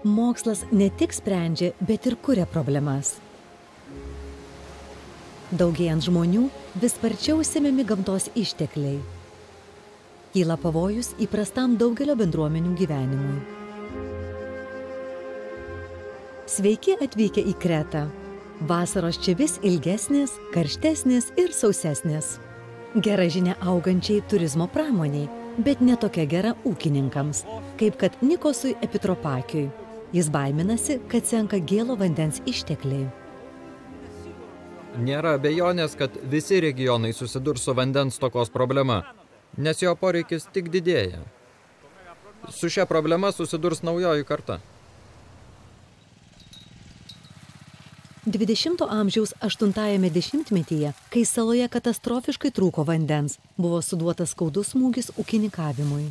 Mokslas ne tik sprendžia, bet ir kuria problemas. Daugėjant žmonių, vis sparčiau semiami gamtos ištekliai. Kyla pavojus įprastam daugelio bendruomenių gyvenimui. Sveiki atvykę į Kretą. Vasaros čia vis ilgesnės, karštesnės ir sausesnės. Gera žinia augančiai turizmo pramoniai, bet ne tokia gera ūkininkams, kaip kad Nikosui Epitropakiui. Jis baiminasi, kad senka gėlo vandens ištekliai. Nėra abejonės, kad visi regionai susidurs su vandens stokos problema, nes jo poreikis tik didėja. Su šia problema susidurs naujoji karta. 20 amžiaus 8-ajame dešimtmetyje, kai saloje katastrofiškai trūko vandens, buvo suduotas skaudus smūgis ūkininkavimui.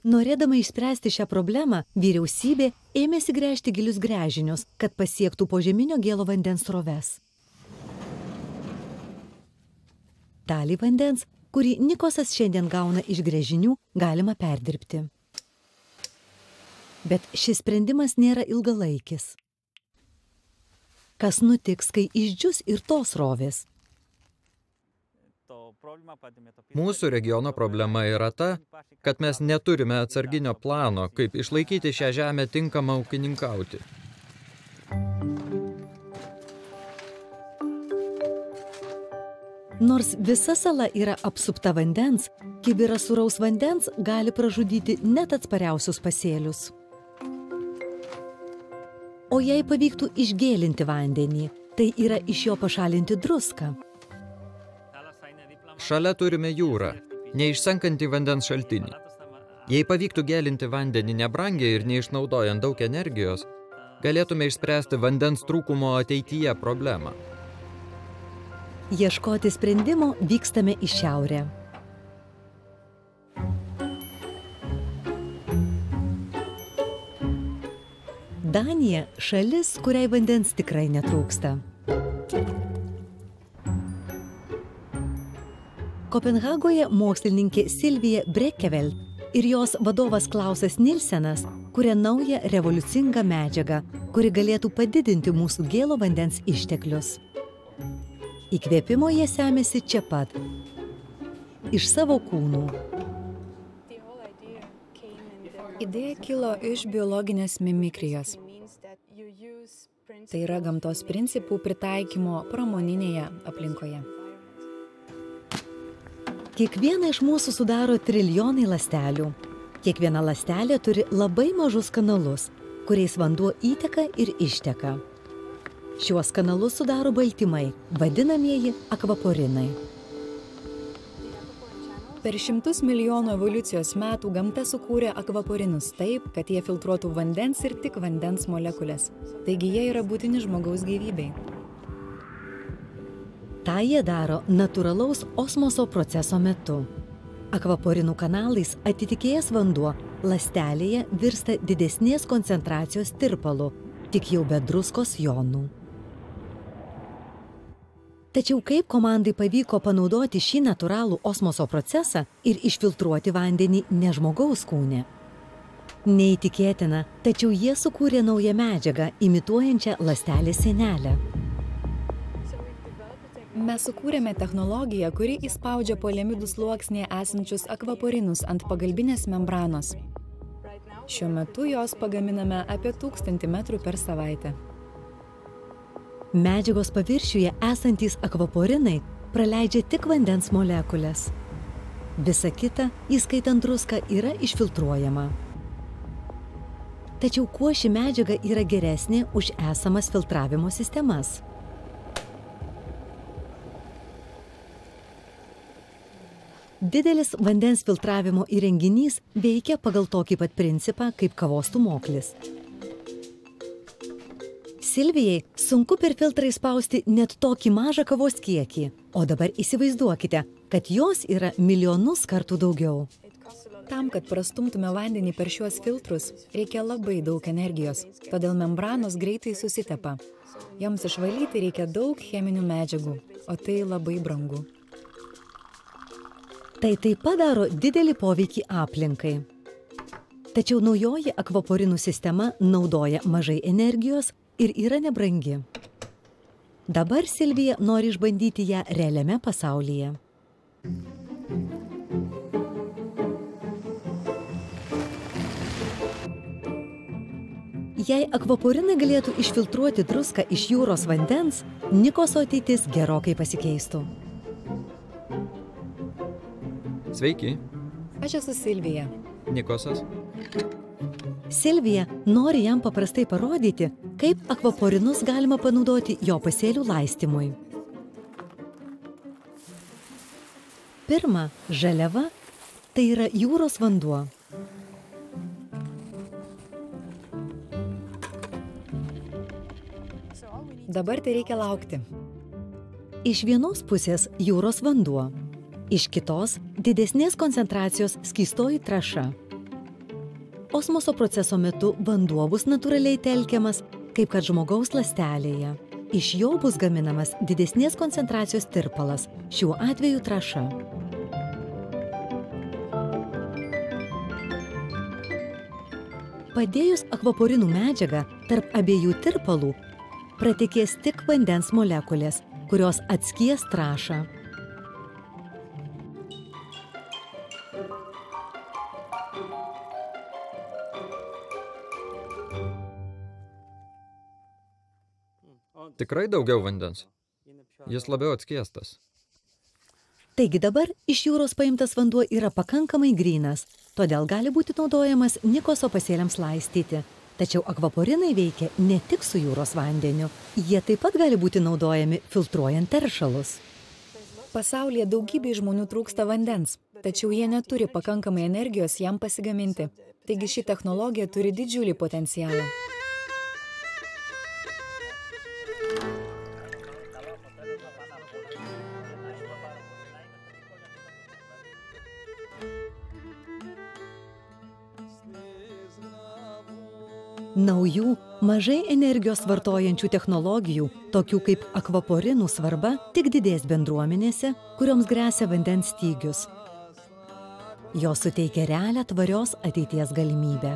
Norėdama išspręsti šią problemą, vyriausybė ėmėsi gręžti gilius gręžinius, kad pasiektų požeminio gėlo vandens sroves. Dalį vandens, kurį Nikosas šiandien gauna iš gręžinių, galima perdirbti. Bet šis sprendimas nėra ilgalaikis. Kas nutiks, kai išdžius ir tos srovės? Mūsų regiono problema yra ta, kad mes neturime atsarginio plano, kaip išlaikyti šią žemę tinkamą ūkininkauti. Nors visa sala yra apsupta vandens, kibiras sūraus vandens gali pražudyti net atspariausius pasėlius. O jei pavyktų išgėlinti vandenį, tai yra iš jo pašalinti druską. Šalia turime jūrą, neišsenkantį vandens šaltinį. Jei pavyktų gėlinti vandenį nebrangiai ir neišnaudojant daug energijos, galėtume išspręsti vandens trūkumo ateityje problemą. Ieškoti sprendimo vykstame į šiaurę. Danija – šalis, kuriai vandens tikrai netrūksta. Kopenhagoje mokslininkė Silvija Brekeveld ir jos vadovas Klausas Nilsenas kuria naują revoliucingą medžiagą, kuri galėtų padidinti mūsų gėlo vandens išteklius. Įkvėpimo jie semiasi čia pat, iš savo kūnų. Idėja kilo iš biologinės mimikrijos. Tai yra gamtos principų pritaikymo pramoninėje aplinkoje. Kiekvieną iš mūsų sudaro trilijonai ląstelių. Kiekviena ląstelė turi labai mažus kanalus, kuriais vanduo įteka ir išteka. Šiuos kanalus sudaro baltymai, vadinamieji akvaporinai. Per 100 milijonų evoliucijos metų gamta sukūrė akvaporinus taip, kad jie filtruotų vandens ir tik vandens molekulės. Taigi jie yra būtini žmogaus gyvybei. Ta jie daro natūralaus osmoso proceso metu. Akvaporinų kanalais atitekėjęs vanduo ląstelėje virsta didesnės koncentracijos tirpalu, tik jau be druskos jonų. Tačiau kaip komandai pavyko panaudoti šį natūralų osmoso procesą ir išfiltruoti vandenį ne žmogaus kūne? Neįtikėtina, tačiau jie sukūrė naują medžiagą, imituojančią ląstelės sienelę. Mes sukūrėme technologiją, kuri įspaudžia poliamidų sluoksnyje esančius akvaporinus ant pagalbinės membranos. Šiuo metu jos pagaminame apie 1000 metrų per savaitę. Medžiagos paviršiuje esantys akvaporinai praleidžia tik vandens molekulės. Visa kita, įskaitant druską, yra išfiltruojama. Tačiau kuo ši medžiaga yra geresnė už esamas filtravimo sistemas? Didelis vandens filtravimo įrenginys veikia pagal tokį pat principą kaip kavos stūmoklis. Silvijai sunku per filtrą įspausti net tokį mažą kavos kiekį, o dabar įsivaizduokite, kad jos yra milijonus kartų daugiau. Tam, kad prastumtume vandenį per šiuos filtrus, reikia labai daug energijos, todėl membranos greitai susitepa. Joms išvalyti reikia daug cheminių medžiagų, o tai labai brangu. Tai taip pat daro didelį poveikį aplinkai. Tačiau naujoji akvaporinų sistema naudoja mažai energijos ir yra nebrangi. Dabar Silvija nori išbandyti ją realiame pasaulyje. Jei akvaporinai galėtų išfiltruoti druską iš jūros vandens, Nikoso ateitis gerokai pasikeistų. Sveiki, Aš esu Silvija. Nikosas. Silvija nori jam paprastai parodyti, kaip akvaporinus galima panaudoti jo pasėlių laistymui. Pirma, žaliava – tai yra jūros vanduo. Dabar tai reikia laukti. Iš vienos pusės jūros vanduo, iš kitos didesnės koncentracijos skystoji trąša. Osmoso proceso metu vanduo bus natūraliai telkiamas, kaip kad žmogaus ląstelėje. Iš jo bus gaminamas didesnės koncentracijos tirpalas, šiuo atveju trąša. Padėjus akvaporinų medžiagą tarp abiejų tirpalų, pratekės tik vandens molekulės, kurios atskies trąšą. Tikrai daugiau vandens. Jis labiau atskiestas. Taigi dabar iš jūros paimtas vanduo yra pakankamai grynas, todėl gali būti naudojamas Nikoso pasėliams laistyti. Tačiau akvaporinai veikia ne tik su jūros vandeniu, jie taip pat gali būti naudojami filtruojant teršalus. Pasaulyje daugybei žmonių trūksta vandens, tačiau jie neturi pakankamai energijos jam pasigaminti. Taigi ši technologija turi didžiulį potencialą. Naujų, mažai energijos vartojančių technologijų, tokių kaip akvaporinų svarba, tik didės bendruomenėse, kurioms gresia vandens stygius. Jos suteikia realią tvarios ateities galimybę.